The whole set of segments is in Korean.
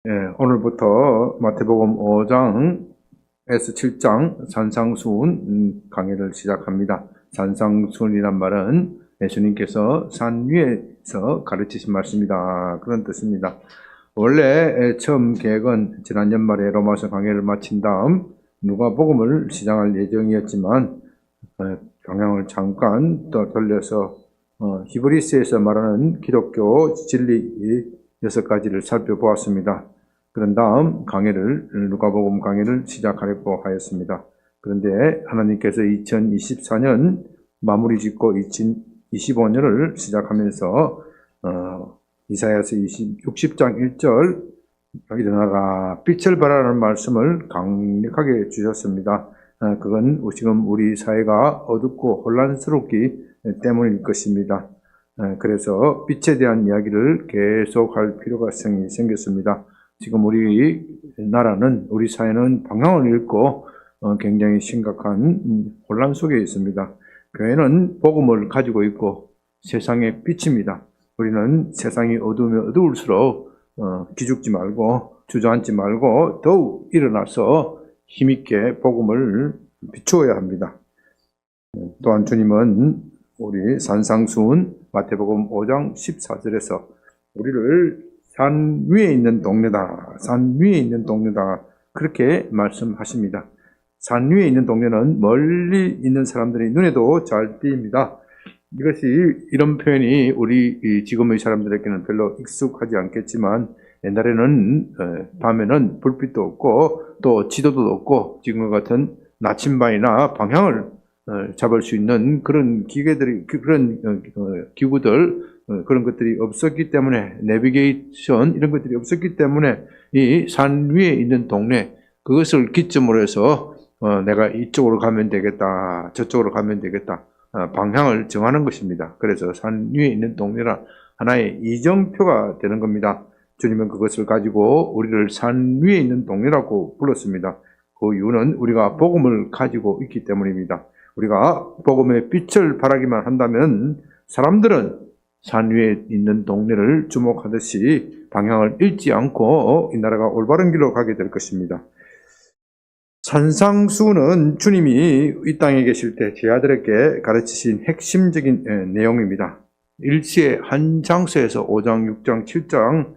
예, 오늘부터 마태복음 5장에서 7장 산상수훈 강의를 시작합니다. 산상수훈이란 말은 예수님께서 산 위에서 가르치신 말씀이다, 그런 뜻입니다. 원래 처음 계획은 지난 연말에 로마서 강의를 마친 다음 누가복음을 시작할 예정이었지만 방향을 잠깐 또 돌려서 히브리스에서 말하는 기독교 진리 6가지를 살펴보았습니다. 그런 다음 누가복음 강의를 시작하려고 하였습니다. 그런데 하나님께서 2024년 마무리 짓고 2025년을 시작하면서 이사야서 60장 1절 일어나라 빛을 발하라는 말씀을 강력하게 주셨습니다. 그건 지금 우리 사회가 어둡고 혼란스럽기 때문일 것입니다. 그래서 빛에 대한 이야기를 계속할 필요가 생겼습니다. 지금 우리 나라는, 우리 사회는 방향을 잃고 굉장히 심각한 혼란 속에 있습니다. 교회는 복음을 가지고 있고 세상의 빛입니다. 우리는 세상이 어두우면 어두울수록 기죽지 말고 주저앉지 말고 더욱 일어나서 힘있게 복음을 비추어야 합니다. 또한 주님은 우리 산상수훈 마태복음 5장 14절에서 우리를 산 위에 있는 동네다, 산 위에 있는 동네다, 그렇게 말씀하십니다. 산 위에 있는 동네는 멀리 있는 사람들이 눈에도 잘 띄입니다. 이런 표현이 우리 지금의 사람들에게는 별로 익숙하지 않겠지만, 옛날에는 밤에는 불빛도 없고 또 지도도 없고 지금과 같은 나침반이나 방향을 잡을 수 있는 그런 기계들이, 그런 기구들, 그런 것들이 없었기 때문에, 내비게이션 이런 것들이 없었기 때문에 이 산 위에 있는 동네, 그것을 기점으로 해서 내가 이쪽으로 가면 되겠다, 저쪽으로 가면 되겠다, 방향을 정하는 것입니다. 그래서 산 위에 있는 동네라 하나의 이정표가 되는 겁니다. 주님은 그것을 가지고 우리를 산 위에 있는 동네라고 불렀습니다. 그 이유는 우리가 복음을 가지고 있기 때문입니다. 우리가 복음의 빛을 발하기만 한다면 사람들은 산 위에 있는 동네를 주목하듯이 방향을 잃지 않고 이 나라가 올바른 길로 가게 될 것입니다. 산상수훈은 주님이 이 땅에 계실 때 제 아들에게 가르치신 핵심적인 내용입니다. 일시에 한 장소에서 5장, 6장, 7장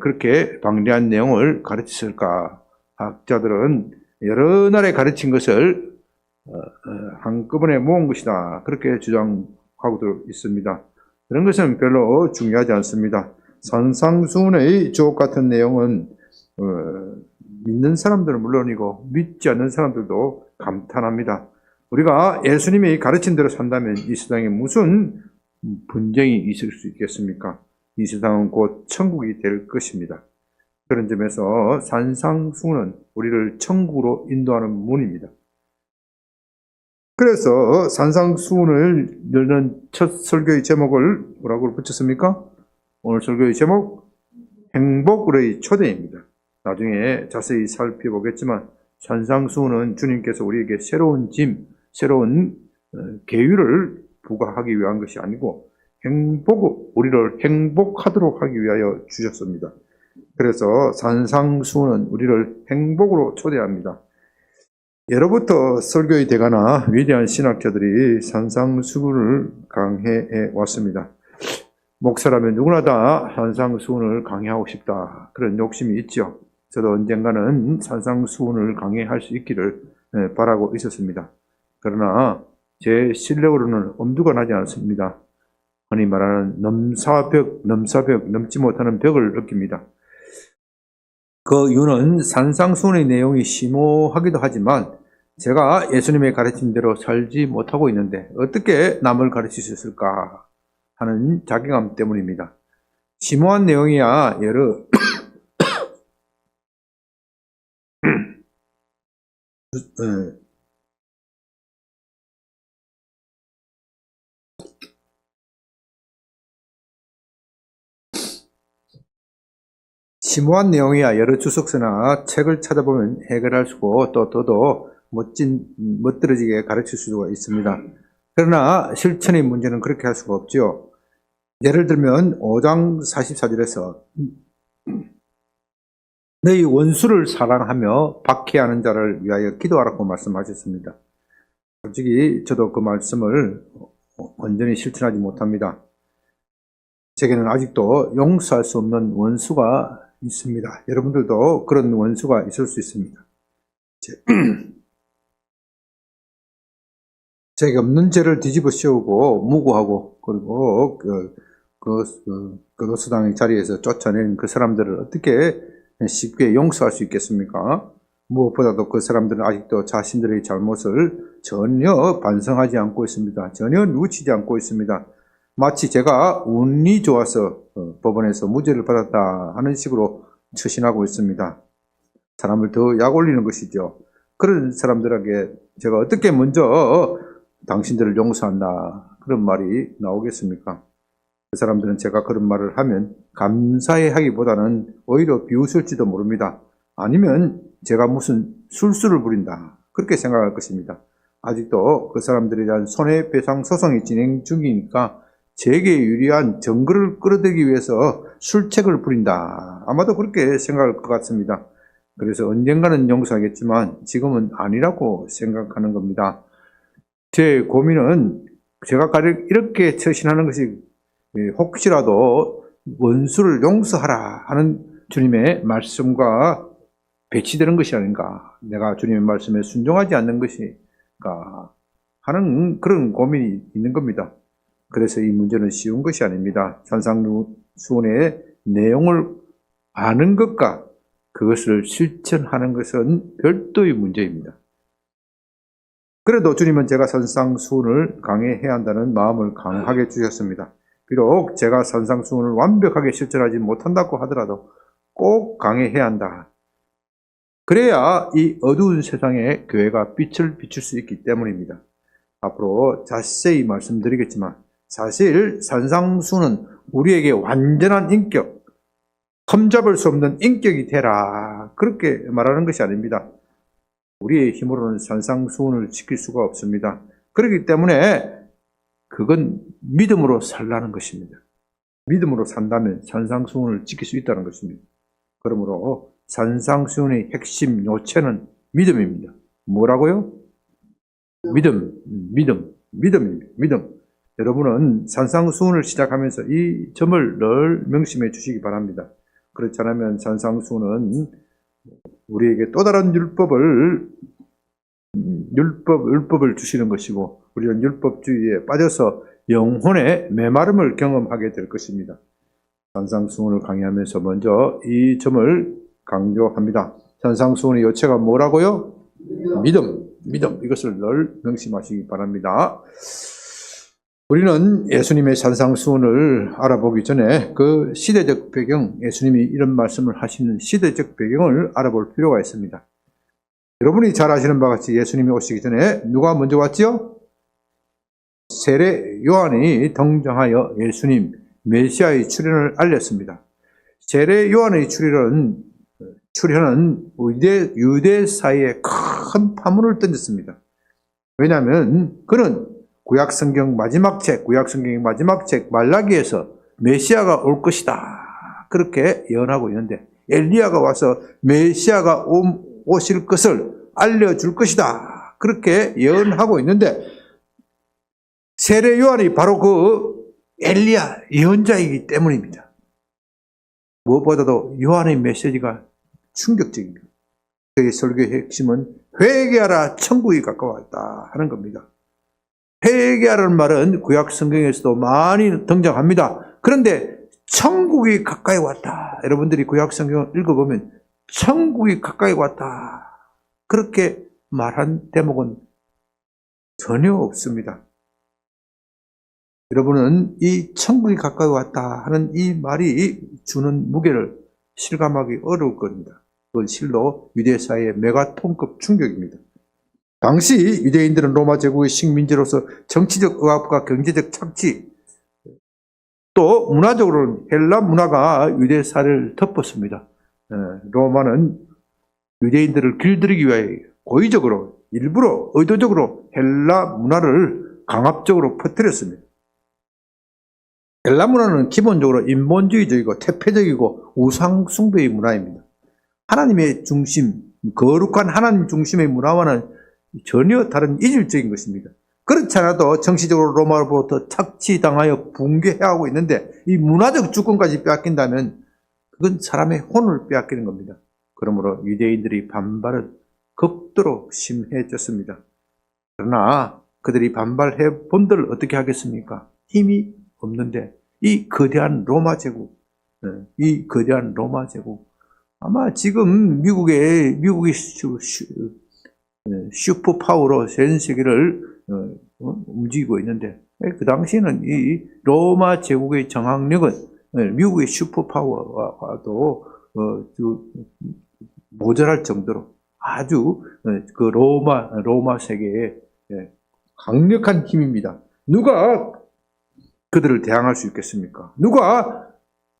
그렇게 방대한 내용을 가르치실까? 학자들은 여러 날에 가르친 것을 한꺼번에 모은 것이다, 그렇게 주장하고도 있습니다. 그런 것은 별로 중요하지 않습니다. 산상수훈의 주옥 같은 내용은 믿는 사람들은 물론이고 믿지 않는 사람들도 감탄합니다. 우리가 예수님이 가르친 대로 산다면 이 세상에 무슨 분쟁이 있을 수 있겠습니까? 이 세상은 곧 천국이 될 것입니다. 그런 점에서 산상수훈은 우리를 천국으로 인도하는 문입니다. 그래서 산상수훈을 열는 첫 설교의 제목을 뭐라고 붙였습니까? 오늘 설교의 제목, 행복의 초대입니다. 나중에 자세히 살펴보겠지만 산상수훈은 주님께서 우리에게 새로운 계율을 부과하기 위한 것이 아니고 우리를 행복하도록 하기 위하여 주셨습니다. 그래서 산상수훈은 우리를 행복으로 초대합니다. 예로부터 설교의 대가나 위대한 신학자들이 산상수훈을 강해해 왔습니다. 목사라면 누구나 다 산상수훈을 강해하고 싶다, 그런 욕심이 있죠. 저도 언젠가는 산상수훈을 강해할 수 있기를 바라고 있었습니다. 그러나 제 실력으로는 엄두가 나지 않습니다. 흔히 말하는 넘지 못하는 벽을 느낍니다. 그 이유는 산상수훈의 내용이 심오하기도 하지만 제가 예수님의 가르친 대로 살지 못하고 있는데 어떻게 남을 가르칠 수 있을까 하는 자괴감 때문입니다. 심오한 내용이야 심오한 내용이야 여러 주석서나 책을 찾아보면 해결할 수고 또 멋들어지게 가르칠 수가 있습니다. 그러나 실천의 문제는 그렇게 할 수가 없죠. 예를 들면 5장 44절에서 너희 원수를 사랑하며 박해하는 자를 위하여 기도하라고 말씀하셨습니다. 솔직히 저도 그 말씀을 완전히 실천하지 못합니다. 제게는 아직도 용서할 수 없는 원수가 있습니다. 여러분들도 그런 원수가 있을 수 있습니다. 제게 없는 죄를 뒤집어 씌우고 무고하고 그리고 교도소장의 자리에서 쫓아낸 그 사람들을 어떻게 쉽게 용서할 수 있겠습니까? 무엇보다도 그 사람들은 아직도 자신들의 잘못을 전혀 반성하지 않고 있습니다. 전혀 뉘우치지 않고 있습니다. 마치 제가 운이 좋아서 법원에서 무죄를 받았다 하는 식으로 처신하고 있습니다. 사람을 더 약 올리는 것이죠. 그런 사람들에게 제가 어떻게 먼저 당신들을 용서한다 그런 말이 나오겠습니까? 그 사람들은 제가 그런 말을 하면 감사해 하기보다는 오히려 비웃을지도 모릅니다. 아니면 제가 무슨 술수를 부린다 그렇게 생각할 것입니다. 아직도 그 사람들에 대한 손해배상 소송이 진행 중이니까 제게 유리한 증거를 끌어들이기 위해서 술책을 부린다 아마도 그렇게 생각할 것 같습니다. 그래서 언젠가는 용서하겠지만 지금은 아니라고 생각하는 겁니다. 제 고민은 제가 이렇게 처신하는 것이 혹시라도 원수를 용서하라 하는 주님의 말씀과 배치되는 것이 아닌가, 내가 주님의 말씀에 순종하지 않는 것인가 하는 그런 고민이 있는 겁니다. 그래서 이 문제는 쉬운 것이 아닙니다. 산상수훈의 내용을 아는 것과 그것을 실천하는 것은 별도의 문제입니다. 그래도 주님은 제가 산상수훈을 강해해야 한다는 마음을 강하게 주셨습니다. 비록 제가 산상수훈을 완벽하게 실천하지 못한다고 하더라도 꼭 강해해야 한다. 그래야 이 어두운 세상에 교회가 빛을 비출 수 있기 때문입니다. 앞으로 자세히 말씀드리겠지만 사실 산상수훈은 우리에게 완전한 인격, 흠잡을 수 없는 인격이 되라 그렇게 말하는 것이 아닙니다. 우리의 힘으로는 산상수훈을 지킬 수가 없습니다. 그렇기 때문에 그건 믿음으로 살라는 것입니다. 믿음으로 산다면 산상수훈을 지킬 수 있다는 것입니다. 그러므로 산상수훈의 핵심 요체는 믿음입니다. 뭐라고요? 믿음입니다. 여러분은 산상수훈을 시작하면서 이 점을 늘 명심해 주시기 바랍니다. 그렇지 않으면 산상수훈은 우리에게 또 다른 율법을 주시는 것이고 우리는 율법주의에 빠져서 영혼의 메마름을 경험하게 될 것입니다. 산상수훈을 강의하면서 먼저 이 점을 강조합니다. 산상수훈의 요체가 뭐라고요? 믿음. 이것을 늘 명심하시기 바랍니다. 우리는 예수님의 산상수훈을 알아보기 전에 그 시대적 배경, 예수님이 이런 말씀을 하시는 시대적 배경을 알아볼 필요가 있습니다. 여러분이 잘 아시는 바와 같이 예수님이 오시기 전에 누가 먼저 왔죠? 세례 요한이 등장하여 예수님 메시아의 출현을 알렸습니다. 세례 요한의 출현은 유대 사이에 큰 파문을 던졌습니다. 왜냐하면 그는 구약성경의 마지막 책 말라기에서 메시아가 올 것이다 그렇게 예언하고 있는데, 엘리야가 와서 메시아가 오실 것을 알려줄 것이다 그렇게 예언하고 있는데, 세례 요한이 바로 그 엘리야 예언자이기 때문입니다. 무엇보다도 요한의 메시지가 충격적입니다. 그의 설교의 핵심은 회개하라 천국이 가까웠다 하는 겁니다. 회개하라는 말은 구약 성경에서도 많이 등장합니다. 그런데 천국이 가까이 왔다. 여러분들이 구약 성경을 읽어보면 천국이 가까이 왔다 그렇게 말한 대목은 전혀 없습니다. 여러분은 이 천국이 가까이 왔다 하는 이 말이 주는 무게를 실감하기 어려울 겁니다. 그건 실로 유대사의 메가톤급 충격입니다. 당시 유대인들은 로마 제국의 식민지로서 정치적 억압과 경제적 착취, 또 문화적으로는 헬라 문화가 유대사를 덮었습니다. 로마는 유대인들을 길들이기 위하여 고의적으로, 일부러, 의도적으로 헬라 문화를 강압적으로 퍼뜨렸습니다. 헬라 문화는 기본적으로 인본주의적이고 태폐적이고 우상 숭배의 문화입니다. 하나님의 중심, 거룩한 하나님 중심의 문화와는 전혀 다른 이질적인 것입니다. 그렇지 않아도 정치적으로 로마로부터 착취당하여 붕괴해하고 있는데 이 문화적 주권까지 빼앗긴다면 그건 사람의 혼을 빼앗기는 겁니다. 그러므로 유대인들이 반발은 극도로 심해졌습니다. 그러나 그들이 반발해 본들 어떻게 하겠습니까? 힘이 없는데 이 거대한 로마 제국, 아마 지금 미국이 슈퍼파워로 전 세계를 움직이고 있는데 그 당시에는 이 로마 제국의 장악력은 미국의 슈퍼파워와도 모자랄 정도로 아주 그 로마 세계의 강력한 힘입니다. 누가 그들을 대항할 수 있겠습니까? 누가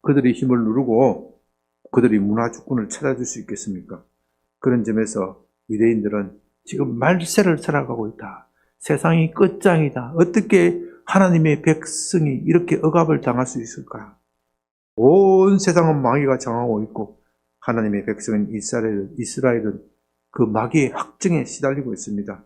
그들의 힘을 누르고 그들이 문화 주권을 찾아줄 수 있겠습니까? 그런 점에서 유대인들은 지금 말세를 살아가고 있다. 세상이 끝장이다. 어떻게 하나님의 백성이 이렇게 억압을 당할 수 있을까? 온 세상은 마귀가 장하고 있고 하나님의 백성인 이스라엘은 그 마귀의 학정에 시달리고 있습니다.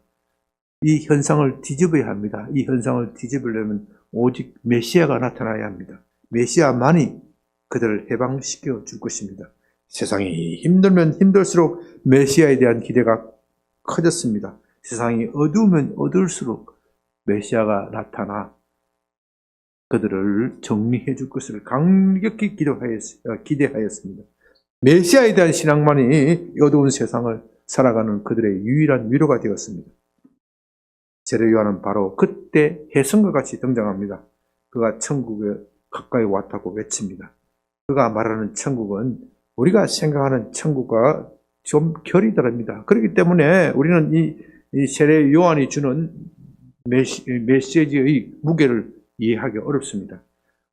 이 현상을 뒤집어야 합니다. 이 현상을 뒤집으려면 오직 메시아가 나타나야 합니다. 메시아만이 그들을 해방시켜 줄 것입니다. 세상이 힘들면 힘들수록 메시아에 대한 기대가 커졌습니다. 세상이 어두우면 어두울수록 메시아가 나타나 그들을 정리해 줄 것을 강력히 기대하였습니다. 메시아에 대한 신앙만이 어두운 세상을 살아가는 그들의 유일한 위로가 되었습니다. 세례 요한은 바로 그때 혜성과 같이 등장합니다. 그가 천국에 가까이 왔다고 외칩니다. 그가 말하는 천국은 우리가 생각하는 천국과 좀 결이 다릅니다. 그렇기 때문에 우리는 이 세례 요한이 주는 메시지의 무게를 이해하기 어렵습니다.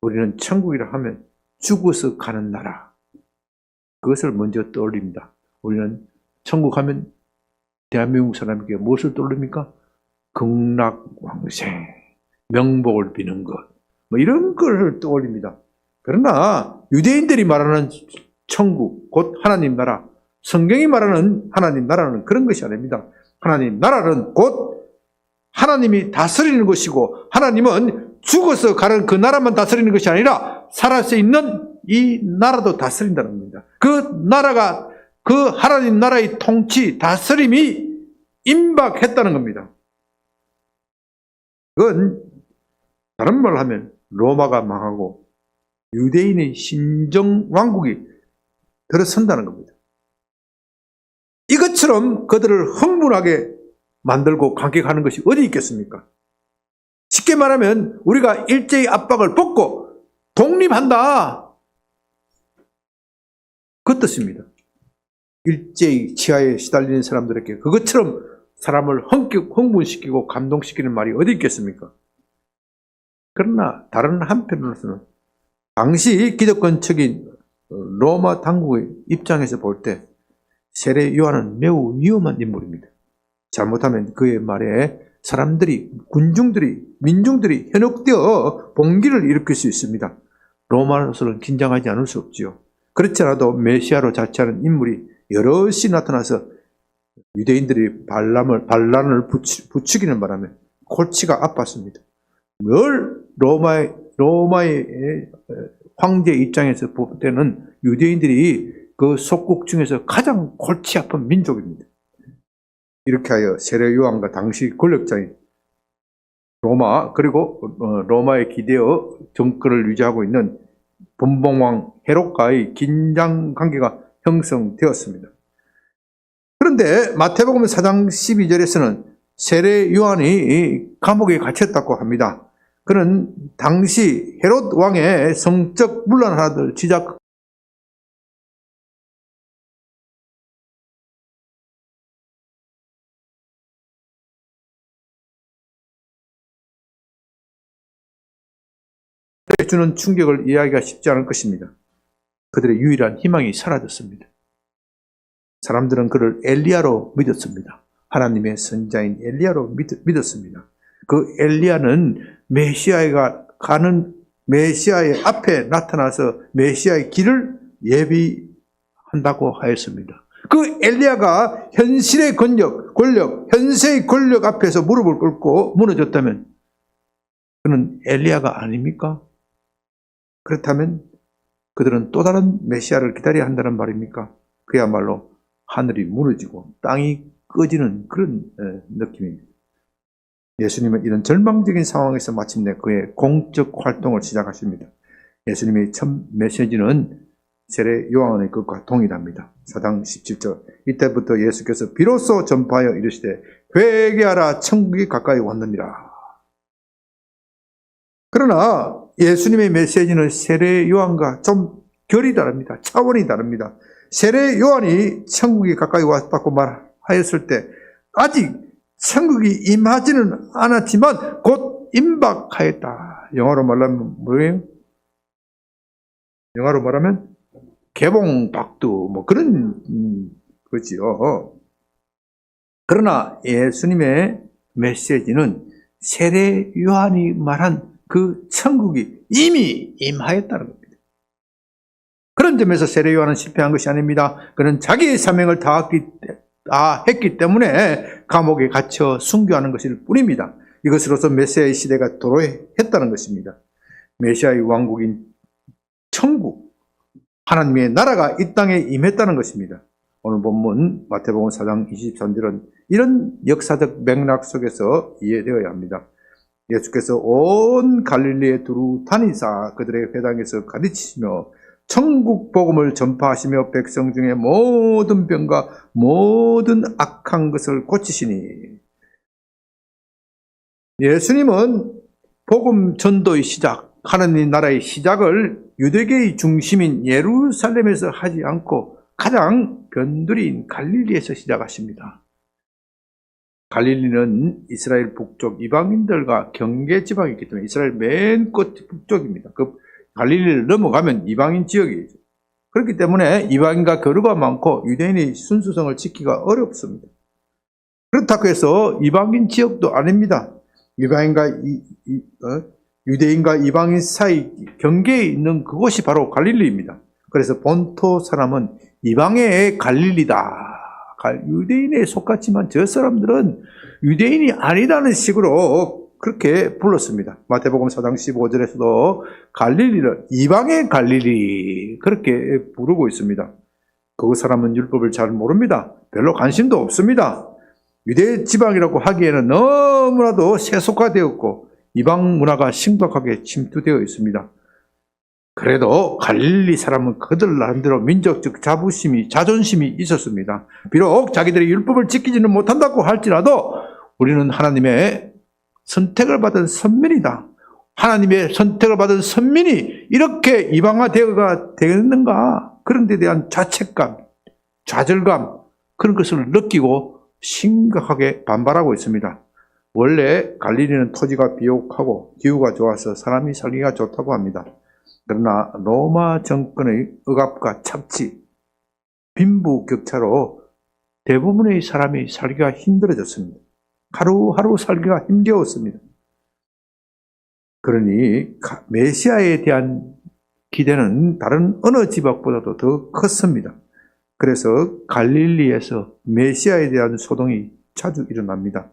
우리는 천국이라 하면 죽어서 가는 나라, 그것을 먼저 떠올립니다. 우리는 천국 하면 대한민국 사람에게 무엇을 떠올립니까? 극락왕생, 명복을 비는 것, 이런 걸 떠올립니다. 그러나 유대인들이 말하는 천국, 곧 하나님 나라, 성경이 말하는 하나님 나라는 그런 것이 아닙니다. 하나님 나라는 곧 하나님이 다스리는 것이고, 하나님은 죽어서 가는 그 나라만 다스리는 것이 아니라 살아서 있는 이 나라도 다스린다는 겁니다. 그 나라가, 그 하나님 나라의 통치, 다스림이 임박했다는 겁니다. 그건 다른 말로 하면 로마가 망하고 유대인의 신정 왕국이 들어선다는 겁니다. 이것처럼 그들을 흥분하게 만들고 감격하는 것이 어디 있겠습니까? 쉽게 말하면 우리가 일제의 압박을 벗고 독립한다, 그 뜻입니다. 일제의 치하에 시달리는 사람들에게 그것처럼 사람을 흥분시키고 감동시키는 말이 어디 있겠습니까? 그러나 다른 한편으로서는 당시 기득권적인 로마 당국의 입장에서 볼 때 세례 요한은 매우 위험한 인물입니다. 잘못하면 그의 말에 사람들이, 군중들이, 민중들이 현혹되어 봉기를 일으킬 수 있습니다. 로마로서는 긴장하지 않을 수 없지요. 그렇지 않아도 메시아로 자처하는 인물이 여럿이 나타나서 유대인들이 반란을 부추기는 바람에 골치가 아팠습니다. 늘 로마의 황제 입장에서 볼 때는 유대인들이 그 속국 중에서 가장 골치 아픈 민족입니다. 이렇게 하여 세례 요한과 당시 권력자인 로마, 그리고 로마에 기대어 정권을 유지하고 있는 분봉왕 헤롯과의 긴장 관계가 형성되었습니다. 그런데 마태복음 4장 12절에서는 세례 요한이 감옥에 갇혔다고 합니다. 그는 당시 헤롯 왕의 성적 문란 하나를 지적 주는 충격을 이해하기가 쉽지 않을 것입니다. 그들의 유일한 희망이 사라졌습니다. 사람들은 그를 엘리야로 믿었습니다. 하나님의 선자인 엘리야로 믿었습니다. 그 엘리야는 메시아가 가는 메시아의 앞에 나타나서 메시아의 길을 예비한 한다고 하였습니다. 그 엘리야가 현실의 권력, 현세의 권력 앞에서 무릎을 꿇고 무너졌다면 그는 엘리야가 아닙니까? 그렇다면 그들은 또 다른 메시아를 기다려야 한다는 말입니까? 그야말로 하늘이 무너지고 땅이 꺼지는 그런 느낌입니다. 예수님은 이런 절망적인 상황에서 마침내 그의 공적 활동을 시작하십니다. 예수님의 첫 메시지는 세례 요한의 것과 동일합니다. 4장 17절 이때부터 예수께서 비로소 전파하여 이르시되 회개하라 천국이 가까이 왔느니라. 그러나 예수님의 메시지는 세례 요한과 좀 결이 다릅니다. 차원이 다릅니다. 세례 요한이 천국이 가까이 왔다고 말하였을 때 아직 천국이 임하지는 않았지만 곧 임박하였다. 영어로 말하면 뭐예요? 영어로 말하면 개봉박두 뭐 그런 거지요. 그러나 예수님의 메시지는 세례 요한이 말한 그 천국이 이미 임하였다는 겁니다. 그런 점에서 세례 요한은 실패한 것이 아닙니다. 그는 자기의 사명을 다 했기 때문에 감옥에 갇혀 순교하는 것일 뿐입니다. 이것으로서 메시아의 시대가 도래했다는 것입니다. 메시아의 왕국인 천국, 하나님의 나라가 이 땅에 임했다는 것입니다. 오늘 본문 마태복음 4장 23절은 이런 역사적 맥락 속에서 이해되어야 합니다. 예수께서 온 갈릴리에 두루 다니사 그들의 회당에서 가르치시며 천국 복음을 전파하시며 백성 중에 모든 병과 모든 악한 것을 고치시니. 예수님은 복음 전도의 시작, 하나님 나라의 시작을 유대계의 중심인 예루살렘에서 하지 않고 가장 변두리인 갈릴리에서 시작하십니다. 갈릴리는 이스라엘 북쪽 이방인들과 경계 지방이 있기 때문에 이스라엘 맨 끝 북쪽입니다. 그 갈릴리를 넘어가면 이방인 지역이죠. 그렇기 때문에 이방인과 교류가 많고 유대인의 순수성을 지키기가 어렵습니다. 그렇다고 해서 이방인 지역도 아닙니다. 유대인과 이방인 사이 경계에 있는 그곳이 바로 갈릴리입니다. 그래서 본토 사람은 이방의 갈릴리다. 유대인에 속았지만 저 사람들은 유대인이 아니다는 식으로 그렇게 불렀습니다. 마태복음 4장 15절에서도 갈릴리를 이방의 갈릴리 그렇게 부르고 있습니다. 그 사람은 율법을 잘 모릅니다. 별로 관심도 없습니다. 유대 지방이라고 하기에는 너무나도 세속화되었고 이방 문화가 심각하게 침투되어 있습니다. 그래도 갈릴리 사람은 그들 나름대로 민족적 자존심이 있었습니다. 비록 자기들이 율법을 지키지는 못한다고 할지라도 우리는 하나님의 선택을 받은 선민이다. 하나님의 선택을 받은 선민이 이렇게 이방화되어가 되겠는가? 그런 데 대한 자책감, 좌절감 그런 것을 느끼고 심각하게 반발하고 있습니다. 원래 갈릴리는 토지가 비옥하고 기후가 좋아서 사람이 살기가 좋다고 합니다. 그러나 로마 정권의 억압과 착취, 빈부격차로 대부분의 사람이 살기가 힘들어졌습니다. 하루하루 살기가 힘겨웠습니다. 그러니 메시아에 대한 기대는 다른 어느 지방보다도 더 컸습니다. 그래서 갈릴리에서 메시아에 대한 소동이 자주 일어납니다.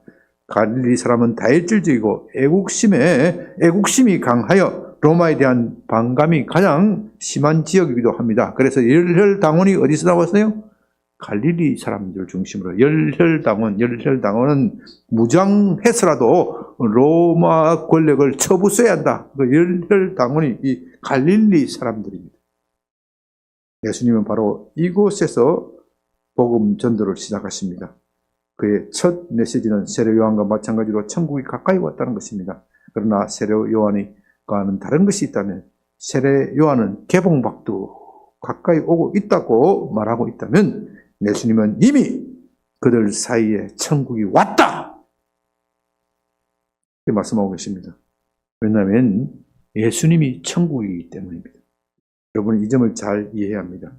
갈릴리 사람은 다혈질적이고 애국심이 강하여 로마에 대한 반감이 가장 심한 지역이기도 합니다. 그래서 열혈당원이 어디서 나왔어요? 갈릴리 사람들 중심으로 열혈당원은 무장해서라도 로마 권력을 처부숴야 한다. 그 열혈당원이 이 갈릴리 사람들입니다. 예수님은 바로 이곳에서 복음 전도를 시작하십니다. 그의 첫 메시지는 세례 요한과 마찬가지로 천국이 가까이 왔다는 것입니다. 그러나 세례 요한과는 다른 것이 있다면 세례 요한은 개봉박두 가까이 오고 있다고 말하고 있다면 예수님은 이미 그들 사이에 천국이 왔다 이렇게 말씀하고 계십니다. 왜냐하면 예수님이 천국이기 때문입니다. 여러분 이 점을 잘 이해해야 합니다.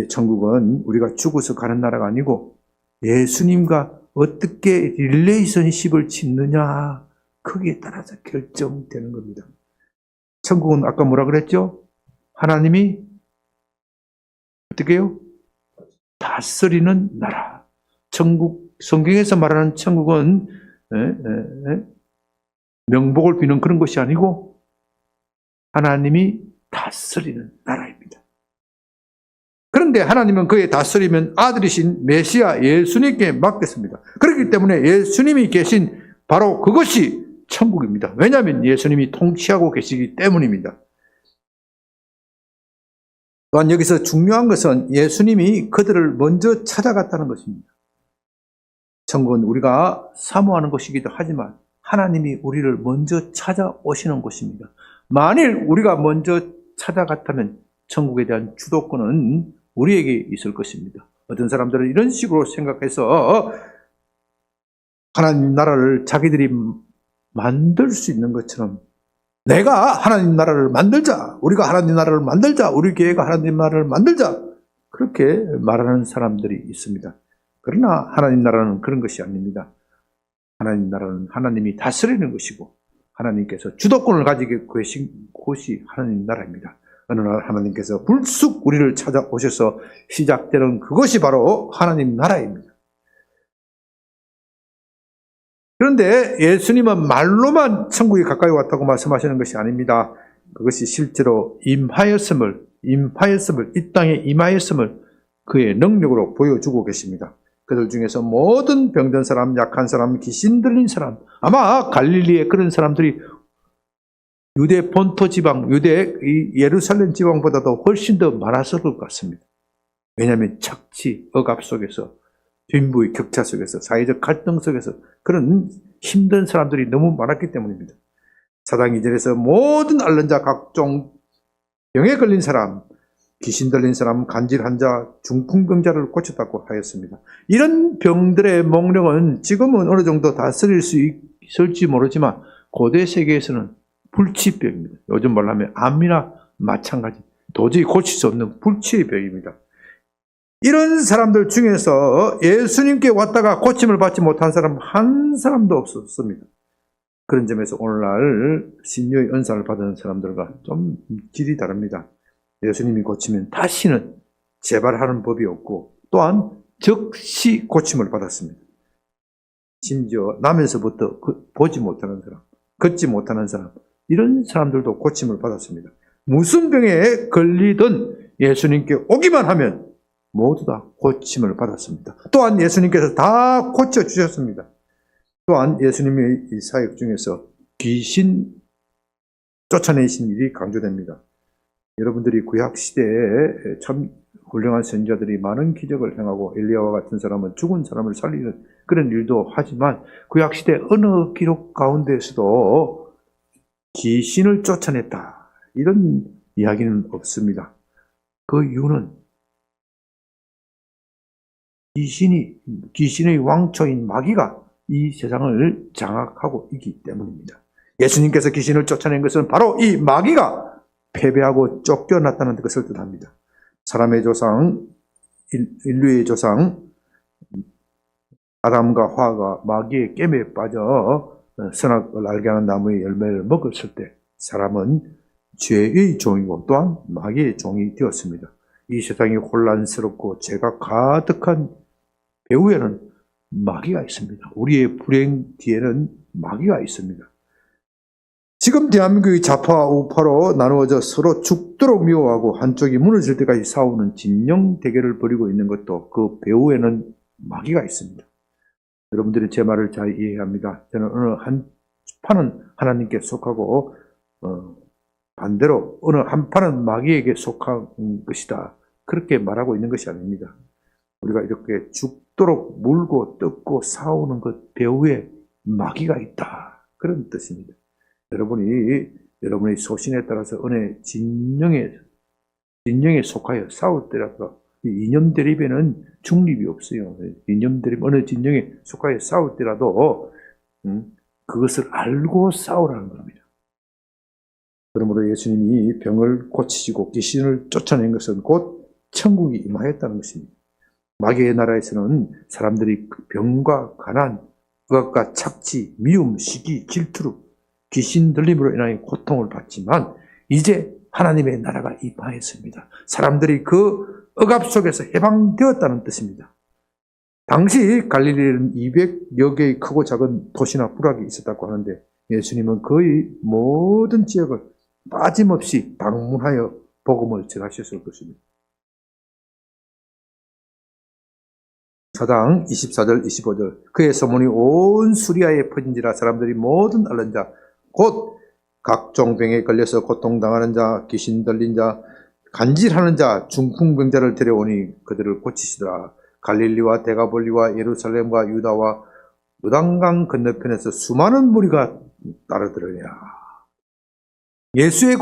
천국은 우리가 죽어서 가는 나라가 아니고 예수님과 어떻게 릴레이션십을 짓느냐 거기에 따라서 결정되는 겁니다. 천국은 아까 뭐라 그랬죠? 하나님이 어떻게 해요? 다스리는 나라. 천국, 성경에서 말하는 천국은 명복을 비는 그런 것이 아니고 하나님이 다스리는 나라입니다. 그런데 하나님은 그의 다스리면 아들이신 메시아 예수님께 맡겼습니다. 그렇기 때문에 예수님이 계신 바로 그것이 천국입니다. 왜냐하면 예수님이 통치하고 계시기 때문입니다. 또한 여기서 중요한 것은 예수님이 그들을 먼저 찾아갔다는 것입니다. 천국은 우리가 사모하는 것이기도 하지만 하나님이 우리를 먼저 찾아오시는 것입니다. 만일 우리가 먼저 찾아갔다면 천국에 대한 주도권은 우리에게 있을 것입니다. 어떤 사람들은 이런 식으로 생각해서 하나님 나라를 자기들이 만들 수 있는 것처럼 내가 하나님 나라를 만들자, 우리가 하나님 나라를 만들자, 우리 교회가 하나님 나라를 만들자, 그렇게 말하는 사람들이 있습니다. 그러나 하나님 나라는 그런 것이 아닙니다. 하나님 나라는 하나님이 다스리는 것이고 하나님께서 주도권을 가지고 계신 곳이 하나님 나라입니다. 어느 날 하나님께서 불쑥 우리를 찾아오셔서 시작되는 그것이 바로 하나님 나라입니다. 그런데 예수님은 말로만 천국이 가까이 왔다고 말씀하시는 것이 아닙니다. 그것이 실제로 임하였음을, 이 땅에 임하였음을 그의 능력으로 보여주고 계십니다. 그들 중에서 모든 병든 사람, 약한 사람, 귀신 들린 사람, 아마 갈릴리의 그런 사람들이 유대 본토 지방, 유대 예루살렘 지방보다도 훨씬 더 많았을 것 같습니다. 왜냐하면 착취, 억압 속에서, 빈부의 격차 속에서, 사회적 갈등 속에서 그런 힘든 사람들이 너무 많았기 때문입니다. 사장 2절에서 모든 앓는 자, 각종 병에 걸린 사람, 귀신 들린 사람, 간질 환자, 중풍병자를 고쳤다고 하였습니다. 이런 병들의 몽령은 지금은 어느 정도 다스릴 수 있을지 모르지만 고대 세계에서는 불치병입니다. 요즘 말로 하면 암이나 마찬가지, 도저히 고칠 수 없는 불치의 병입니다. 이런 사람들 중에서 예수님께 왔다가 고침을 받지 못한 사람 한 사람도 없었습니다. 그런 점에서 오늘날 신유의 은사를 받은 사람들과 좀 질이 다릅니다. 예수님이 고치면 다시는 재발하는 법이 없고 또한 즉시 고침을 받았습니다. 심지어 나면서부터 보지 못하는 사람, 걷지 못하는 사람, 이런 사람들도 고침을 받았습니다. 무슨 병에 걸리든 예수님께 오기만 하면 모두 다 고침을 받았습니다. 또한 예수님께서 다 고쳐주셨습니다. 또한 예수님의 이 사역 중에서 귀신 쫓아내신 일이 강조됩니다. 여러분들이 구약시대에 참 훌륭한 선지자들이 많은 기적을 행하고 엘리야와 같은 사람은 죽은 사람을 살리는 그런 일도 하지만 구약시대 어느 기록 가운데에서도 귀신을 쫓아냈다, 이런 이야기는 없습니다. 그 이유는 귀신의 왕초인 마귀가 이 세상을 장악하고 있기 때문입니다. 예수님께서 귀신을 쫓아낸 것은 바로 이 마귀가 패배하고 쫓겨났다는 것을 뜻합니다. 사람의 조상, 인류의 조상 아담과 화가 마귀의 깸에 빠져 선악을 알게 하는 나무의 열매를 먹었을 때 사람은 죄의 종이고 또한 마귀의 종이 되었습니다. 이 세상이 혼란스럽고 죄가 가득한 배후에는 마귀가 있습니다. 우리의 불행 뒤에는 마귀가 있습니다. 지금 대한민국이 좌파와 우파로 나누어져 서로 죽도록 미워하고 한쪽이 무너질 때까지 싸우는 진영 대결을 벌이고 있는 것도 그 배후에는 마귀가 있습니다. 여러분들이 제 말을 잘 이해해야 합니다. 저는 어느 한 판은 하나님께 속하고 반대로 어느 한 판은 마귀에게 속한 것이다, 그렇게 말하고 있는 것이 아닙니다. 우리가 이렇게 죽도록 물고 뜯고 싸우는 것 배후에 마귀가 있다, 그런 뜻입니다. 여러분의 소신에 따라서 어느 진영에 속하여 싸울 때라도 이념 대립에는 중립이 없어요. 이념 대립, 어느 진영에 속하여 싸울 때라도 그것을 알고 싸우라는 겁니다. 그러므로 예수님이 병을 고치시고 귀신을 쫓아낸 것은 곧 천국이 임하였다는 것입니다. 마귀의 나라에서는 사람들이 병과 가난, 억압과 착취, 미움, 시기, 질투로 귀신 들림으로 인하여 고통을 받지만 이제 하나님의 나라가 임하였습니다. 사람들이 그 억압 속에서 해방되었다는 뜻입니다. 당시 갈릴리에는 200여 개의 크고 작은 도시나 부락이 있었다고 하는데 예수님은 거의 모든 지역을 빠짐없이 방문하여 복음을 전하셨을 것입니다. 4장 24절 25절 그의 소문이 온 수리아에 퍼진지라 사람들이 모든 앓는 자 곧 각종 병에 걸려서 고통당하는 자 귀신 들린 자 간질하는 자 중풍병자를 데려오니 그들을 고치시더라. 갈릴리와 데가볼리와 예루살렘과 유다와 요단강 건너편에서 수많은 무리가 따르더라. 예수의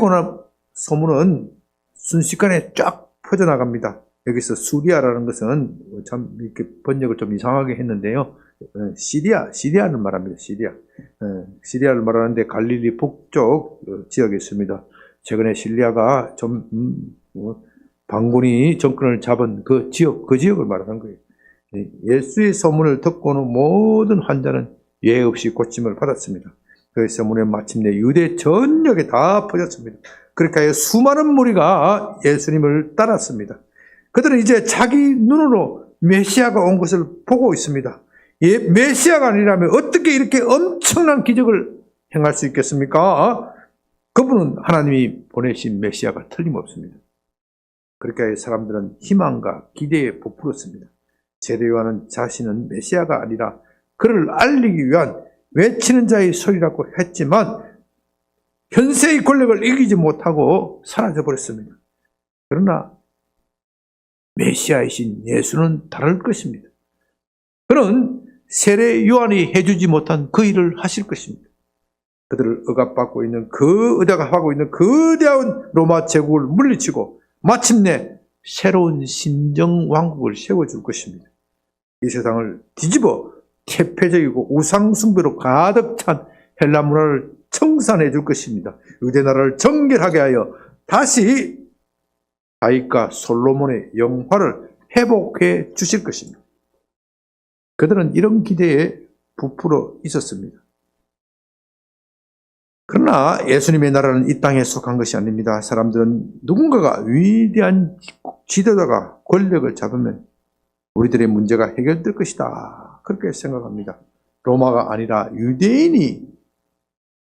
소문은 순식간에 쫙 퍼져나갑니다. 여기서 수리아라는 것은 참 이렇게 번역을 좀 이상하게 했는데요. 시리아를 말합니다. 시리아를 말하는데 갈릴리 북쪽 지역에 있습니다. 최근에 시리아가 좀 반군이 정권을 잡은 그 지역을 말하는 거예요. 예수의 소문을 듣고는 모든 환자는 예외 없이 고침을 받았습니다. 그 소문에 마침내 유대 전역에 다 퍼졌습니다. 그러니까 수많은 무리가 예수님을 따랐습니다. 그들은 이제 자기 눈으로 메시아가 온 것을 보고 있습니다. 메시아가 아니라면 어떻게 이렇게 엄청난 기적을 행할 수 있겠습니까? 그분은 하나님이 보내신 메시아가 틀림없습니다. 그러니까 사람들은 희망과 기대에 부풀었습니다. 세례 요한은 자신은 메시아가 아니라 그를 알리기 위한 외치는 자의 소리라고 했지만 현세의 권력을 이기지 못하고 사라져버렸습니다. 그러나 메시아이신 예수는 다를 것입니다. 그는 세례 요한이 해주지 못한 그 일을 하실 것입니다. 그들을 억압받고 있는 하고 있는 거대한 로마 제국을 물리치고 마침내 새로운 신정 왕국을 세워줄 것입니다. 이 세상을 뒤집어 태폐적이고 우상숭배로 가득 찬 헬라 문화를 청산해 줄 것입니다. 유대 나라를 정결하게 하여 다시 다윗과 솔로몬의 영화를 회복해 주실 것입니다. 그들은 이런 기대에 부풀어 있었습니다. 그러나 예수님의 나라는 이 땅에 속한 것이 아닙니다. 사람들은 누군가가 위대한 지도자가 권력을 잡으면 우리들의 문제가 해결될 것이다. 그렇게 생각합니다. 로마가 아니라 유대인이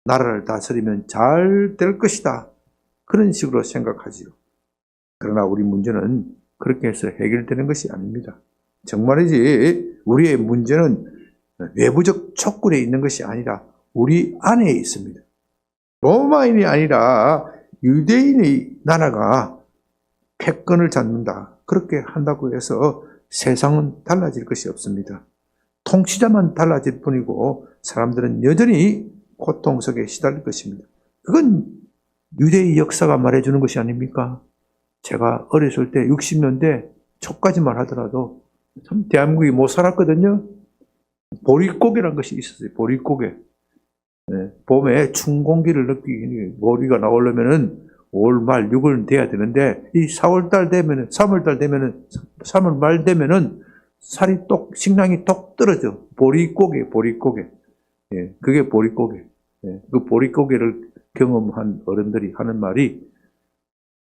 나라를 다스리면 잘 될 것이다. 그런 식으로 생각하지요. 그러나 우리 문제는 그렇게 해서 해결되는 것이 아닙니다. 정말이지 우리의 문제는 외부적 조건에 있는 것이 아니라 우리 안에 있습니다. 로마인이 아니라 유대인의 나라가 패권을 잡는다. 그렇게 한다고 해서 세상은 달라질 것이 없습니다. 통치자만 달라질 뿐이고 사람들은 여전히 고통 속에 시달릴 것입니다. 그건 유대의 역사가 말해주는 것이 아닙니까? 제가 어렸을 때 60년대 초까지만 하더라도 참 대한민국이 못 살았거든요. 보릿고개라는 것이 있었어요. 보릿고개. 봄에 춘 공기를 느끼니 머리가 나오려면은 5월 말 6월 돼야 되는데 이 4월달 되면은 3월달 되면은 3월 말 되면은 살이 식량이 똑 떨어져. 보릿고개. 그게 보릿고개. 그 보릿고개를 경험한 어른들이 하는 말이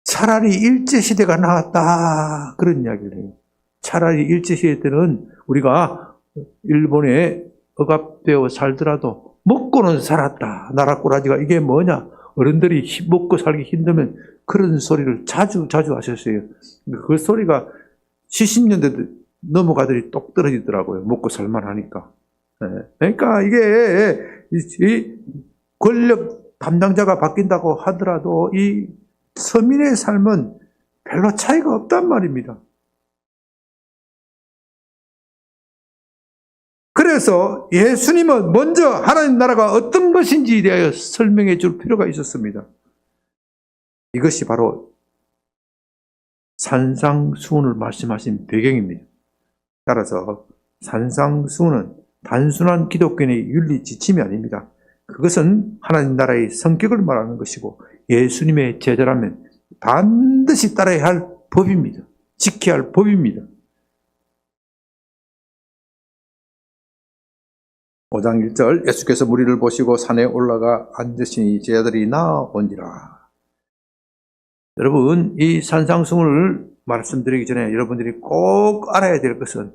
차라리 일제시대가 나았다. 그런 이야기를 해요. 차라리 일제시대 때는 우리가 일본에 억압되어 살더라도 먹고는 살았다. 나라꾸라지가 이게 뭐냐? 어른들이 먹고 살기 힘들면 그런 소리를 자주 하셨어요. 그 소리가 70년대 넘어가더니 똑 떨어지더라고요. 먹고 살만하니까. 그러니까 이게 이 권력 담당자가 바뀐다고 하더라도 이 서민의 삶은 별로 차이가 없단 말입니다. 그래서 예수님은 먼저 하나님 나라가 어떤 것인지에 대하여 설명해 줄 필요가 있었습니다. 이것이 바로 산상수훈을 말씀하신 배경입니다. 따라서 산상수훈은 단순한 기독교인의 윤리 지침이 아닙니다. 그것은 하나님 나라의 성격을 말하는 것이고 예수님의 제자라면 반드시 따라야 할 법입니다. 지켜야 할 법입니다. 5장 1절 예수께서 무리를 보시고 산에 올라가 앉으시니 제자들이 나온지라. 여러분 이 산상수훈을 말씀드리기 전에 여러분들이 꼭 알아야 될 것은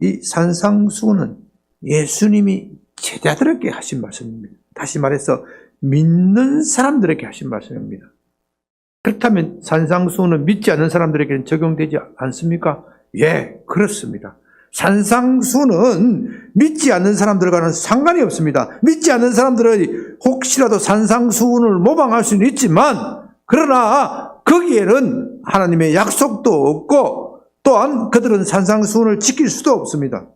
이 산상수훈은 예수님이 제자들에게 하신 말씀입니다. 다시 말해서 믿는 사람들에게 하신 말씀입니다. 그렇다면 산상수훈은 믿지 않는 사람들에게는 적용되지 않습니까? 예, 그렇습니다. 산상수훈은 믿지 않는 사람들과는 상관이 없습니다. 믿지 않는 사람들은 혹시라도 산상수훈을 모방할 수는 있지만, 그러나 거기에는 하나님의 약속도 없고 또한 그들은 산상수훈을 지킬 수도 없습니다.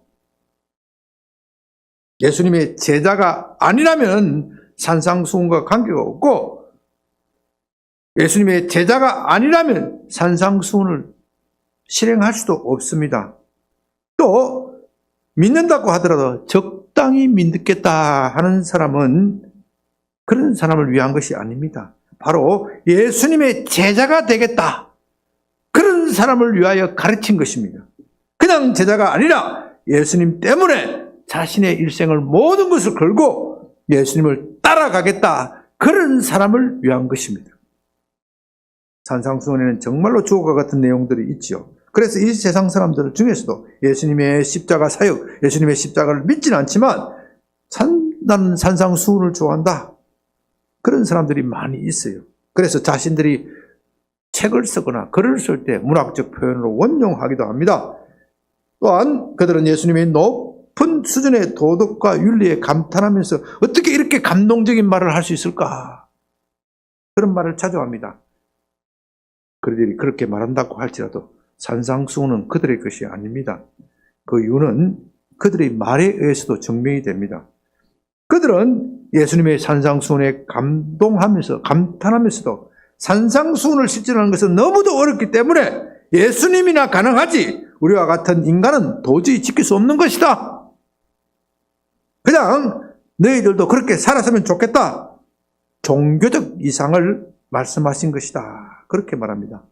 예수님의 제자가 아니라면 산상수훈과 관계가 없고, 예수님의 제자가 아니라면 산상수훈을 실행할 수도 없습니다. 또 믿는다고 하더라도 적당히 믿겠다 하는 사람은 그런 사람을 위한 것이 아닙니다. 바로 예수님의 제자가 되겠다, 그런 사람을 위하여 가르친 것입니다. 그냥 제자가 아니라 예수님 때문에 자신의 일생을 모든 것을 걸고 예수님을 따라가겠다, 그런 사람을 위한 것입니다. 산상수훈에는 정말로 주옥과 같은 내용들이 있죠. 그래서 이 세상 사람들 중에서도 예수님의 십자가 사역, 예수님의 십자가를 믿지는 않지만 나는 산상수훈을 좋아한다, 그런 사람들이 많이 있어요. 그래서 자신들이 책을 쓰거나 글을 쓸 때 문학적 표현으로 원용하기도 합니다. 또한 그들은 예수님의 높은 수준의 도덕과 윤리에 감탄하면서 어떻게 이렇게 감동적인 말을 할 수 있을까, 그런 말을 자주 합니다. 그들이 그렇게 말한다고 할지라도 산상수훈은 그들의 것이 아닙니다. 그 이유는 그들의 말에 의해서도 증명이 됩니다. 그들은 예수님의 산상수훈에 감동하면서 감탄하면서도 산상수훈을 실천하는 것은 너무도 어렵기 때문에 예수님이나 가능하지 우리와 같은 인간은 도저히 지킬 수 없는 것이다, 그냥 너희들도 그렇게 살았으면 좋겠다, 종교적 이상을 말씀하신 것이다, 그렇게 말합니다.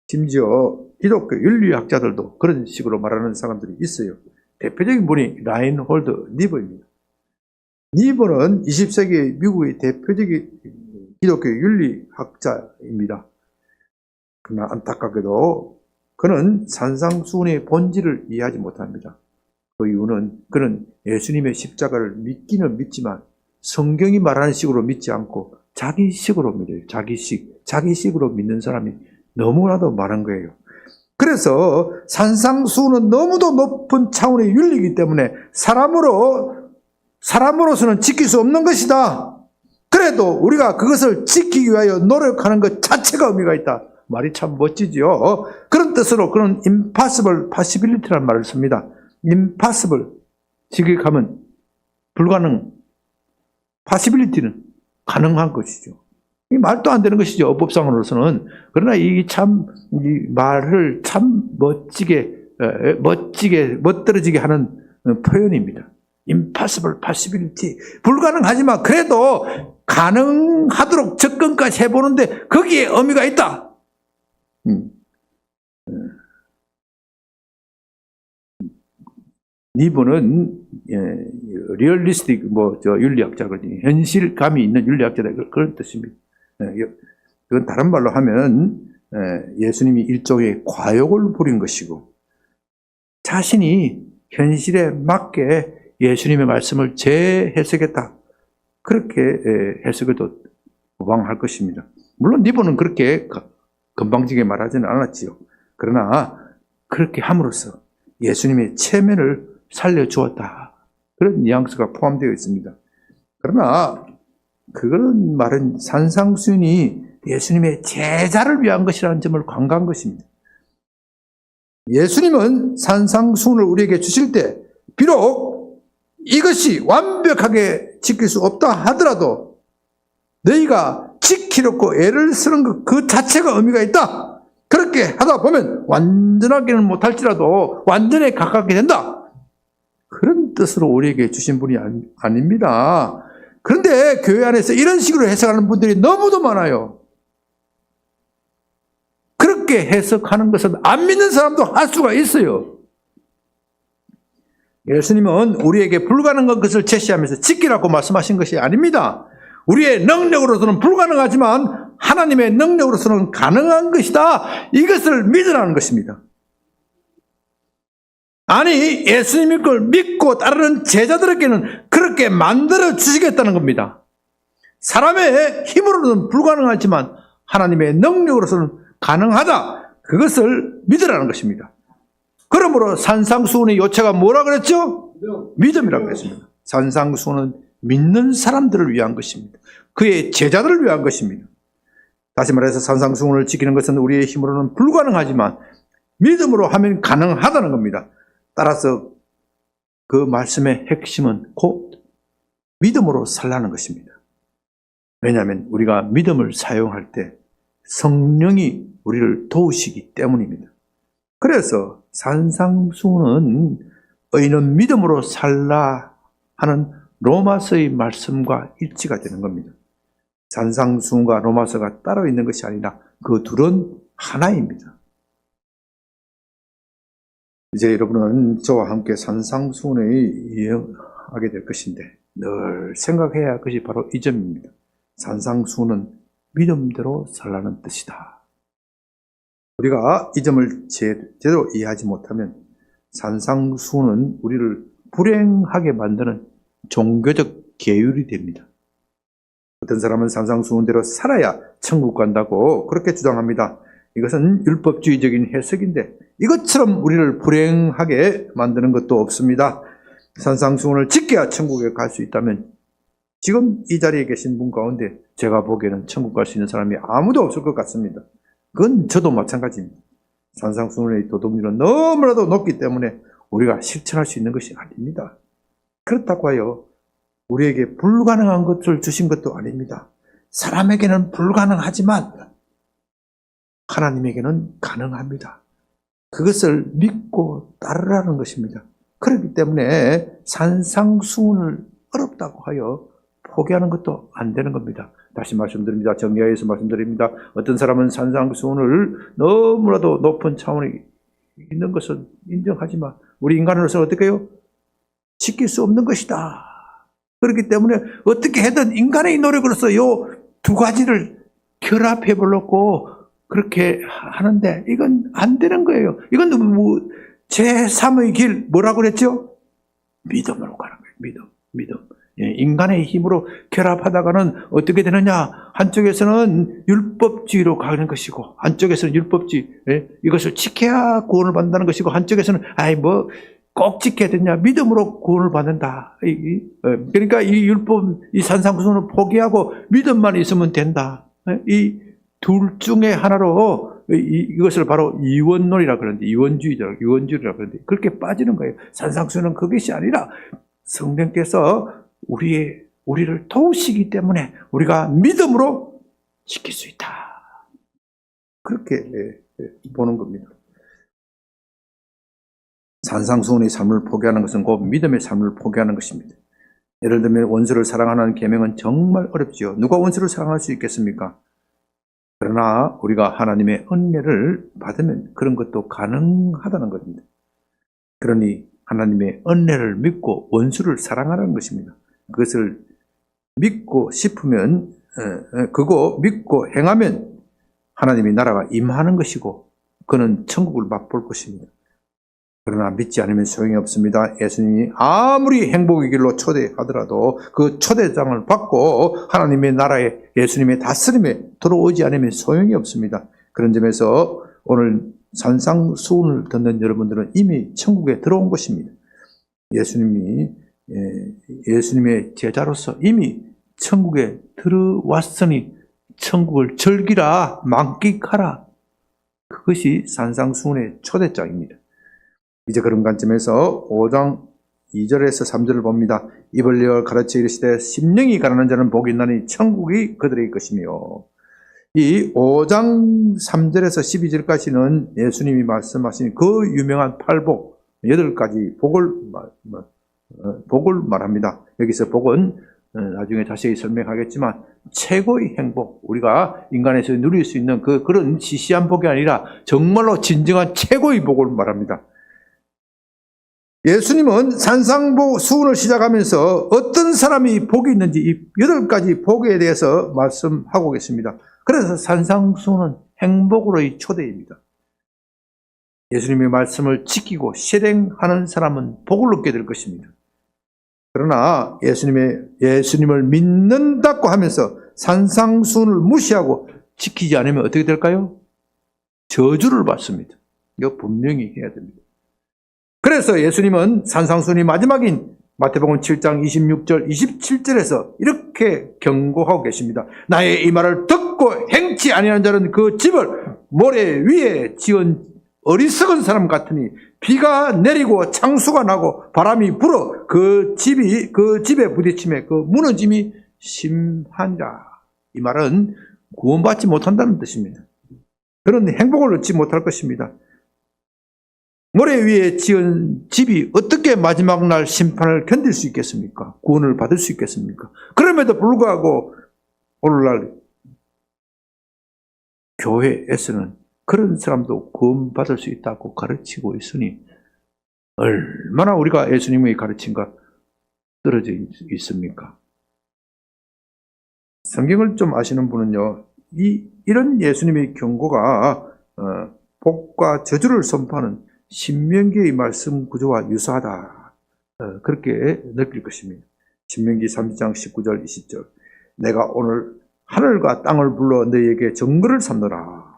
심지어 기독교 윤리학자들도 그런 식으로 말하는 사람들이 있어요. 대표적인 분이 라인홀드 니버입니다. 니버는 20세기 미국의 대표적인 기독교 윤리학자입니다. 그러나 안타깝게도 그는 산상수훈의 본질을 이해하지 못합니다. 그 이유는 그는 예수님의 십자가를 믿기는 믿지만 성경이 말하는 식으로 믿지 않고 자기식으로 믿어요. 자기식으로 믿는 사람이 너무나도 많은 거예요. 그래서 산상수훈은 너무도 높은 차원의 윤리이기 때문에 사람으로서는 지킬 수 없는 것이다, 그래도 우리가 그것을 지키기 위하여 노력하는 것 자체가 의미가 있다. 말이 참 멋지죠. 그런 뜻으로 그는 impossible possibility라는 말을 씁니다. impossible, 직역하면 불가능, possibility는 가능한 것이죠. 이 말도 안 되는 것이죠, 어법상으로서는. 그러나 이 말을 참 멋들어지게 하는 표현입니다. impossible possibility, 불가능하지만 그래도 가능하도록 접근까지 해보는데 거기에 의미가 있다. 니버는 리얼리스틱 윤리학자거든요. 현실감이 있는 윤리학자다, 그런 뜻입니다. 그건 다른 말로 하면 예수님이 일종의 과욕을 부린 것이고 자신이 현실에 맞게 예수님의 말씀을 재해석했다, 그렇게 해석해도 무방할 것입니다. 물론 니버는 그렇게 건방지게 말하지는 않았지요. 그러나 그렇게 함으로써 예수님의 체면을 살려주었다, 그런 뉘앙스가 포함되어 있습니다. 그러나 그런 말은 산상수훈이 예수님의 제자를 위한 것이라는 점을 간과한 것입니다. 예수님은 산상수훈을 우리에게 주실 때 비록 이것이 완벽하게 지킬 수 없다 하더라도 너희가 지키려고 애를 쓰는 것 그 자체가 의미가 있다, 그렇게 하다 보면 완전하게는 못할지라도 완전에 가깝게 된다, 그런 뜻으로 우리에게 주신 분이 아닙니다. 그런데 교회 안에서 이런 식으로 해석하는 분들이 너무도 많아요. 그렇게 해석하는 것은 안 믿는 사람도 할 수가 있어요. 예수님은 우리에게 불가능한 것을 제시하면서 지키라고 말씀하신 것이 아닙니다. 우리의 능력으로서는 불가능하지만 하나님의 능력으로서는 가능한 것이다. 이것을 믿으라는 것입니다. 아니, 예수님의 걸 믿고 따르는 제자들에게는 그렇게 만들어 주시겠다는 겁니다. 사람의 힘으로는 불가능하지만 하나님의 능력으로서는 가능하다. 그것을 믿으라는 것입니다. 그러므로 산상수훈의 요체가 뭐라 그랬죠? 믿음이라고 했습니다. 산상수훈은 믿는 사람들을 위한 것입니다. 그의 제자들을 위한 것입니다. 다시 말해서 산상수훈을 지키는 것은 우리의 힘으로는 불가능하지만 믿음으로 하면 가능하다는 겁니다. 따라서 그 말씀의 핵심은 곧 믿음으로 살라는 것입니다. 왜냐하면 우리가 믿음을 사용할 때 성령이 우리를 도우시기 때문입니다. 그래서 산상수훈은 의인은 믿음으로 살라 하는 로마서의 말씀과 일치가 되는 겁니다. 산상수훈과 로마서가 따로 있는 것이 아니라 그 둘은 하나입니다. 이제 여러분은 저와 함께 산상수훈에 이행하게 될 것인데 늘 생각해야 할 것이 바로 이 점입니다. 산상수훈은 믿음대로 살라는 뜻이다. 우리가 이 점을 제대로 이해하지 못하면 산상수훈은 우리를 불행하게 만드는 종교적 계율이 됩니다. 어떤 사람은 산상수훈대로 살아야 천국 간다고 그렇게 주장합니다. 이것은 율법주의적인 해석인데 이것처럼 우리를 불행하게 만드는 것도 없습니다. 산상수훈을 지켜야 천국에 갈 수 있다면 지금 이 자리에 계신 분 가운데 제가 보기에는 천국 갈 수 있는 사람이 아무도 없을 것 같습니다. 그건 저도 마찬가지입니다. 산상수훈의 도덕률은 너무나도 높기 때문에 우리가 실천할 수 있는 것이 아닙니다. 그렇다고 하여 우리에게 불가능한 것을 주신 것도 아닙니다. 사람에게는 불가능하지만 하나님에게는 가능합니다. 그것을 믿고 따르라는 것입니다. 그렇기 때문에 산상수훈을 어렵다고 하여 포기하는 것도 안 되는 겁니다. 다시 말씀드립니다. 정리하여서 말씀드립니다. 어떤 사람은 산상수훈을 너무나도 높은 차원에 있는 것은 인정하지만 우리 인간으로서 어떻게 해요? 지킬 수 없는 것이다. 그렇기 때문에 어떻게 해든 인간의 노력으로서 이 두 가지를 결합해 보려고 그렇게 하는데 이건 안 되는 거예요. 이건 제3의 길 뭐라고 그랬죠? 믿음으로 가는 거예요. 믿음. 인간의 힘으로 결합하다가는 어떻게 되느냐? 한쪽에서는 율법주의로 가는 것이고 한쪽에서는 율법주의 이것을 지켜야 구원을 받는다는 것이고 한쪽에서는 꼭 지켜야 되냐? 믿음으로 구원을 받는다. 그러니까 이 율법, 이 산상수훈을 포기하고 믿음만 있으면 된다. 이 둘 중에 하나로 이것을 바로 이원론이라고 그러는데 이원주의라고 그러는데 그렇게 빠지는 거예요. 산상수훈은 그것이 아니라 성령께서 우리를 도우시기 때문에 우리가 믿음으로 지킬 수 있다. 그렇게 보는 겁니다. 산상수훈의 삶을 포기하는 것은 곧 믿음의 삶을 포기하는 것입니다. 예를 들면 원수를 사랑하는 계명은 정말 어렵지요. 누가 원수를 사랑할 수 있겠습니까? 그러나 우리가 하나님의 은혜를 받으면 그런 것도 가능하다는 것입니다. 그러니 하나님의 은혜를 믿고 원수를 사랑하라는 것입니다. 그것을 믿고 싶으면 그거 믿고 행하면 하나님의 나라가 임하는 것이고 그는 천국을 맛볼 것입니다. 그러나 믿지 않으면 소용이 없습니다. 예수님이 아무리 행복의 길로 초대하더라도 그 초대장을 받고 하나님의 나라에 예수님의 다스림에 들어오지 않으면 소용이 없습니다. 그런 점에서 오늘 산상수훈을 듣는 여러분들은 이미 천국에 들어온 것입니다. 예수님의 제자로서 이미 천국에 들어왔으니 천국을 즐기라, 만끽하라. 그것이 산상수훈의 초대장입니다. 이제 그런 관점에서 5장 2절에서 3절을 봅니다. 입을 열어 가르쳐 이르시되 심령이 가난한 자는 복이 있나니 천국이 그들의 것이며 이 5장 3절에서 12절까지는 예수님이 말씀하신 그 유명한 8복 8가지 복을 말합니다. 여기서 복은 나중에 자세히 설명하겠지만 최고의 행복, 우리가 인간에서 누릴 수 있는 그런 시시한 복이 아니라 정말로 진정한 최고의 복을 말합니다. 예수님은 산상수훈을 시작하면서 어떤 사람이 복이 있는지 이 8가지 복에 대해서 말씀하고 계십니다. 그래서 산상수훈은 행복으로의 초대입니다. 예수님의 말씀을 지키고 실행하는 사람은 복을 얻게 될 것입니다. 그러나 예수님을 믿는다고 하면서 산상수훈을 무시하고 지키지 않으면 어떻게 될까요? 저주를 받습니다. 이거 분명히 해야 됩니다. 그래서 예수님은 산상수훈이 마지막인 마태복음 7장 26절, 27절에서 이렇게 경고하고 계십니다. 나의 이 말을 듣고 행치 아니하는 자는 그 집을 모래 위에 지은 어리석은 사람 같으니 비가 내리고 창수가 나고 바람이 불어 그 집에 부딪힘에 그 무너짐이 심하니라. 이 말은 구원받지 못한다는 뜻입니다. 그런 행복을 얻지 못할 것입니다. 모래 위에 지은 집이 어떻게 마지막 날 심판을 견딜 수 있겠습니까? 구원을 받을 수 있겠습니까? 그럼에도 불구하고 오늘날 교회에서는 그런 사람도 구원받을 수 있다고 가르치고 있으니 얼마나 우리가 예수님의 가르침과 떨어져 있습니까? 성경을 좀 아시는 분은요, 이런 예수님의 경고가 복과 저주를 선포하는 신명기의 말씀 구조와 유사하다. 그렇게 느낄 것입니다. 신명기 30장 19절 20절 내가 오늘 하늘과 땅을 불러 너희에게 증거를 삼노라.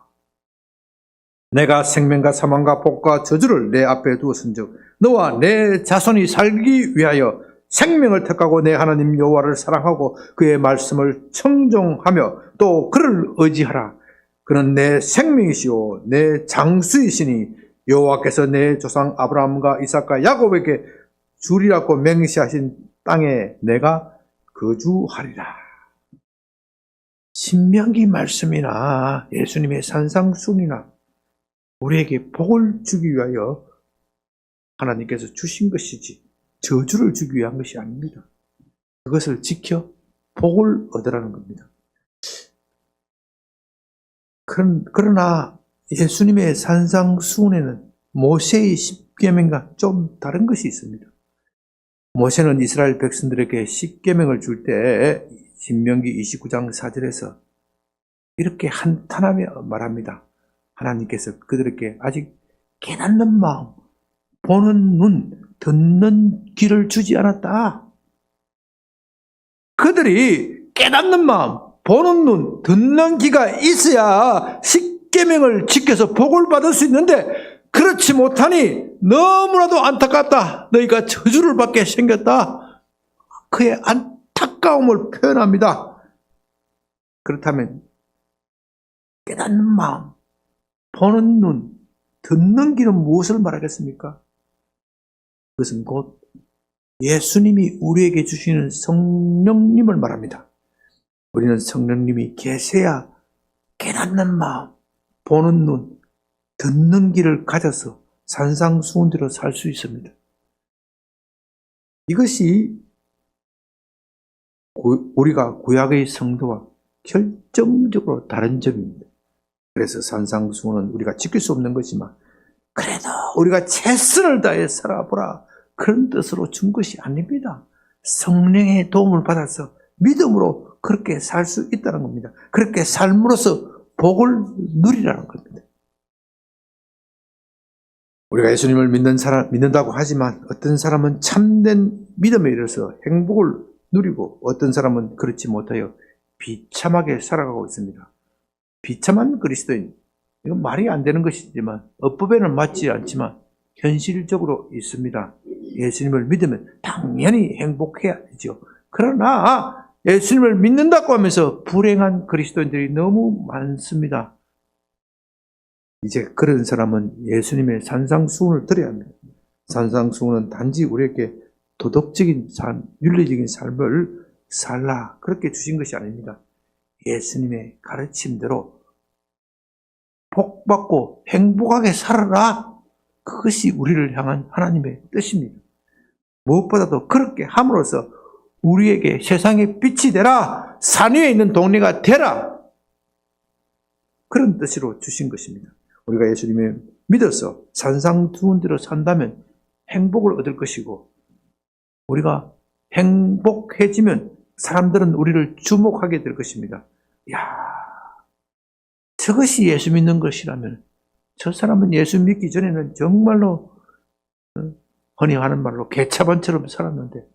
내가 생명과 사망과 복과 저주를 내 앞에 두었은즉 너와 내 자손이 살기 위하여 생명을 택하고 내 하나님 여호와를 사랑하고 그의 말씀을 청종하며 또 그를 의지하라. 그는 내 생명이시오 내 장수이시니 여호와께서 내 조상 아브라함과 이삭과 야곱에게 주리라고 맹세하신 땅에 내가 거주하리라. 신명기 말씀이나 예수님의 산상수훈이나 우리에게 복을 주기 위하여 하나님께서 주신 것이지 저주를 주기 위한 것이 아닙니다. 그것을 지켜 복을 얻으라는 겁니다. 그러나 예수님의 산상수훈에는 모세의 십계명과 좀 다른 것이 있습니다. 모세는 이스라엘 백성들에게 십계명을 줄 때 신명기 29장 4절에서 이렇게 한탄하며 말합니다. 하나님께서 그들에게 아직 깨닫는 마음, 보는 눈, 듣는 귀를 주지 않았다. 그들이 깨닫는 마음, 보는 눈, 듣는 귀가 있어야 십계명을 지켜서 복을 받을 수 있는데 그렇지 못하니 너무나도 안타깝다. 너희가 저주를 받게 생겼다. 그의 안타까움을 표현합니다. 그렇다면 깨닫는 마음, 보는 눈, 듣는 귀는 무엇을 말하겠습니까? 그것은 곧 예수님이 우리에게 주시는 성령님을 말합니다. 우리는 성령님이 계셔야 깨닫는 마음, 보는 눈, 듣는 귀를 가져서 산상수훈대로 살 수 있습니다. 이것이 우리가 구약의 성도와 결정적으로 다른 점입니다. 그래서 산상수훈은 우리가 지킬 수 없는 것이지만 그래도 우리가 최선을 다해 살아보라 그런 뜻으로 준 것이 아닙니다. 성령의 도움을 받아서 믿음으로 그렇게 살 수 있다는 겁니다. 그렇게 삶으로써 복을 누리라는 겁니다. 우리가 예수님을 믿는다고 하지만 어떤 사람은 참된 믿음에 이르러서 행복을 누리고 어떤 사람은 그렇지 못하여 비참하게 살아가고 있습니다. 비참한 그리스도인, 이건 말이 안 되는 것이지만 어법에는 맞지 않지만 현실적으로 있습니다. 예수님을 믿으면 당연히 행복해야죠. 그러나 예수님을 믿는다고 하면서 불행한 그리스도인들이 너무 많습니다. 이제 그런 사람은 예수님의 산상수훈을 들어야 합니다. 산상수훈은 단지 우리에게 도덕적인 삶, 윤리적인 삶을 살라 그렇게 주신 것이 아닙니다. 예수님의 가르침대로 복받고 행복하게 살아라. 그것이 우리를 향한 하나님의 뜻입니다. 무엇보다도 그렇게 함으로써 우리에게 세상의 빛이 되라. 산 위에 있는 동네가 되라. 그런 뜻으로 주신 것입니다. 우리가 예수님을 믿어서 산상수훈대로 산다면 행복을 얻을 것이고 우리가 행복해지면 사람들은 우리를 주목하게 될 것입니다. 야, 저것이 예수 믿는 것이라면 저 사람은 예수 믿기 전에는 정말로 흔히 하는 말로 개차반처럼 살았는데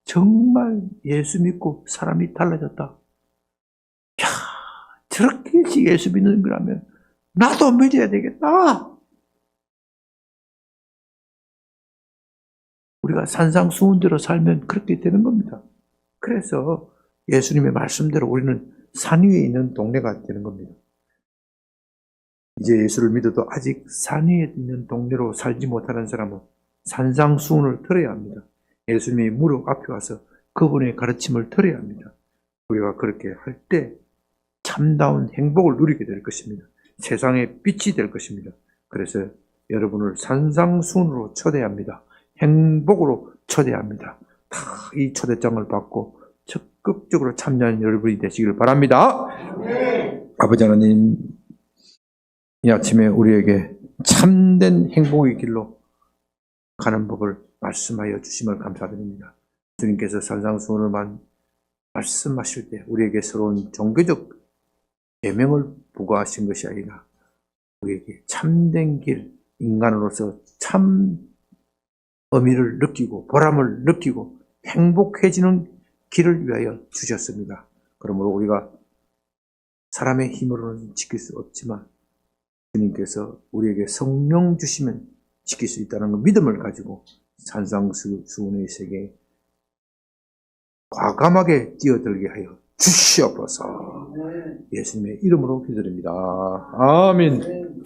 정말 예수 믿고 사람이 달라졌다. 야, 저렇게 예수 믿는 거라면 나도 믿어야 되겠다. 우리가 산상수훈대로 살면 그렇게 되는 겁니다. 그래서 예수님의 말씀대로 우리는 산 위에 있는 동네가 되는 겁니다. 이제 예수를 믿어도 아직 산 위에 있는 동네로 살지 못하는 사람은 산상수훈을 들어야 합니다. 예수님이 무릎 앞에 와서 그분의 가르침을 들어야 합니다. 우리가 그렇게 할 때 참다운 행복을 누리게 될 것입니다. 세상의 빛이 될 것입니다. 그래서 여러분을 산상수훈으로 초대합니다. 행복으로 초대합니다. 다 이 초대장을 받고 적극적으로 참여하는 여러분이 되시기를 바랍니다. 네. 아버지 하나님, 이 아침에 우리에게 참된 행복의 길로 가는 법을 말씀하여 주심을 감사드립니다. 주님께서 산상수훈을 말씀하실 때 우리에게 새로운 종교적 계명을 부과하신 것이 아니라 우리에게 참된 길, 인간으로서 참 의미를 느끼고 보람을 느끼고 행복해지는 길을 위하여 주셨습니다. 그러므로 우리가 사람의 힘으로는 지킬 수 없지만 주님께서 우리에게 성령 주시면 지킬 수 있다는 믿음을 가지고 산상수훈의 세계에 과감하게 뛰어들게 하여 주시옵소서. 예수님의 이름으로 기도드립니다. 아멘.